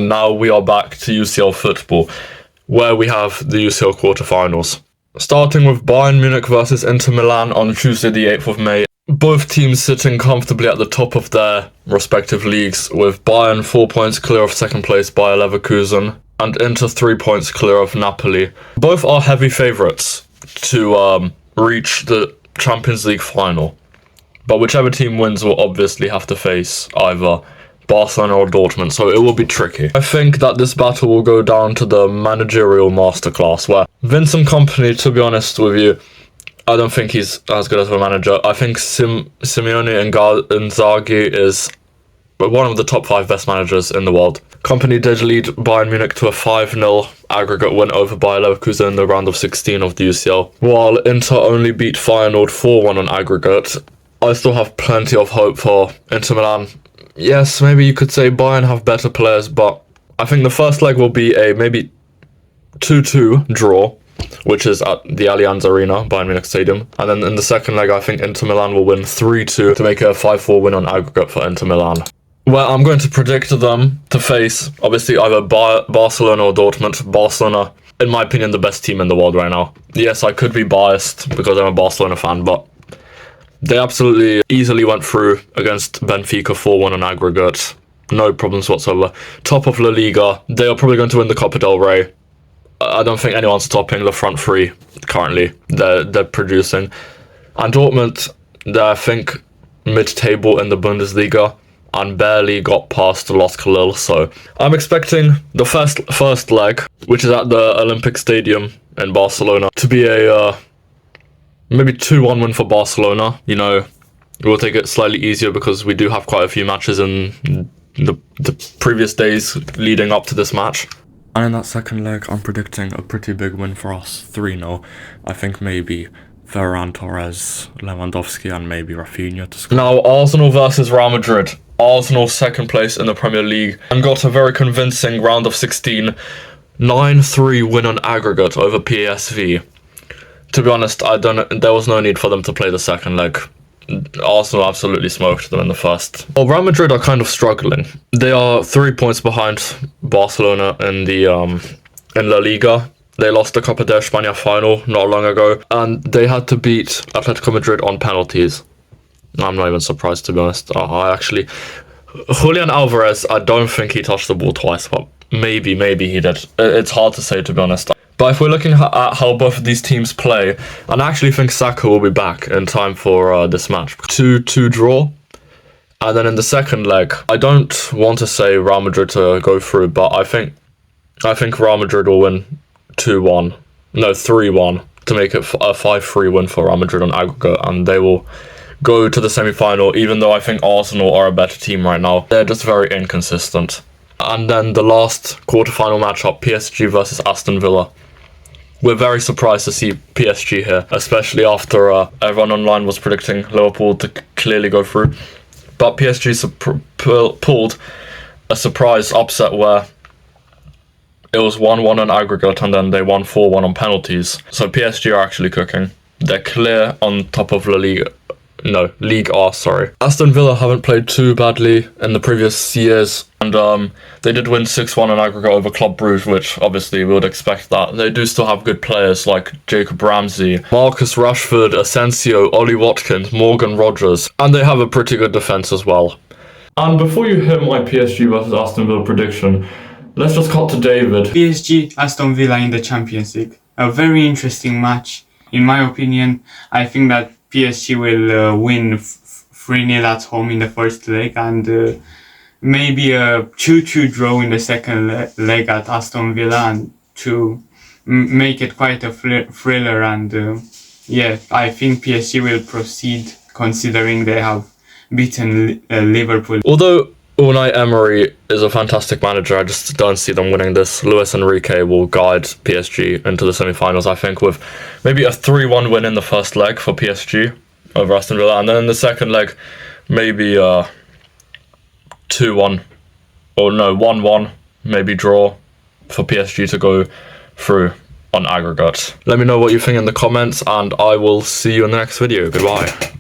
Now we are back to UCL football, where we have the UCL quarterfinals. Starting with Bayern Munich versus Inter Milan on Tuesday the 8th of May. Both teams sitting comfortably at the top of their respective leagues, with Bayern 4 points clear of second place Bayer Leverkusen, and Inter 3 points clear of Napoli. Both are heavy favourites to reach the Champions League final, but whichever team wins will obviously have to face either Barcelona or Dortmund, so it will be tricky. I think that this battle will go down to the managerial masterclass, where Vincent Kompany, to be honest with you, I don't think he's as good as a manager. I think Simeone Inzaghi is one of the top 5 best managers in the world. Kompany did lead Bayern Munich to a 5-0 aggregate win over Bayer Leverkusen in the round of 16 of the UCL, while Inter only beat Feyenoord 4-1 on aggregate. I still have plenty of hope for Inter Milan. Yes, maybe you could say Bayern have better players, but I think the first leg will be a maybe 2-2 draw, which is at the Allianz Arena, Bayern Munich Stadium. And then in the second leg, I think Inter Milan will win 3-2 to make a 5-4 win on aggregate for Inter Milan. Where I'm going to predict them to face, obviously, either Barcelona or Dortmund. Barcelona, in my opinion, the best team in the world right now. Yes, I could be biased because I'm a Barcelona fan, but they absolutely easily went through against Benfica 4-1 on aggregate. No problems whatsoever. Top of La Liga. They are probably going to win the Copa del Rey. I don't think anyone's topping the front three currently. They're producing. And Dortmund, they're, I think, mid-table in the Bundesliga and barely got past Los Khalil. So I'm expecting the first leg, which is at the Olympic Stadium in Barcelona, to be a maybe 2-1 win for Barcelona. You know, we'll take it slightly easier because we do have quite a few matches in the previous days leading up to this match. And in that second leg, I'm predicting a pretty big win for us, 3-0. I think maybe Ferran Torres, Lewandowski, and maybe Rafinha to score. Now, Arsenal versus Real Madrid. Arsenal second place in the Premier League and got a very convincing round of 16, 9-3 win on aggregate over PSV. To be honest, there was no need for them to play the second leg. Arsenal absolutely smoked them in the first. Well, Real Madrid are kind of struggling. They are 3 points behind Barcelona in the in La Liga. They lost the Copa de España final not long ago, and they had to beat Atletico Madrid on penalties. I'm not even surprised, to be honest. Julian Alvarez, I don't think he touched the ball twice, but maybe he did. It's hard to say, to be honest. But if we're looking at how both of these teams play, and I actually think Saka will be back in time for this match. 2-2 draw. And then in the second leg, I don't want to say Real Madrid to go through, but I think Real Madrid will win 3-1 to make it a 5-3 win for Real Madrid on aggregate, and they will go to the semi-final, even though I think Arsenal are a better team right now. They're just very inconsistent. And then the last quarterfinal matchup, PSG versus Aston Villa. We're very surprised to see PSG here, especially after everyone online was predicting Liverpool to clearly go through. But PSG pulled a surprise upset where it was 1-1 on aggregate and then they won 4-1 on penalties. So PSG are actually cooking. They're clear on top of League R, sorry. Aston Villa haven't played too badly in the previous years, and they did win 6-1 on aggregate over Club Brugge, which obviously we would expect that. They do still have good players like Jacob Ramsey, Marcus Rashford, Asensio, Ollie Watkins, Morgan Rogers, and they have a pretty good defence as well. And before you hear my PSG versus Aston Villa prediction, let's just cut to David. PSG, Aston Villa in the Champions League. A very interesting match. In my opinion, I think that PSG will win 3-0 at home in the first leg and maybe a 2-2 draw in the second leg at Aston Villa, and to make it quite a thriller. And I think PSG will proceed considering they have beaten Liverpool. Although Unai Emery is a fantastic manager, I just don't see them winning this. Luis Enrique will guide PSG into the semi-finals, I think, with maybe a 3-1 win in the first leg for PSG over Aston Villa, and then in the second leg, maybe 2-1, or no, 1-1, maybe draw for PSG to go through on aggregate. Let me know what you think in the comments, and I will see you in the next video. Goodbye.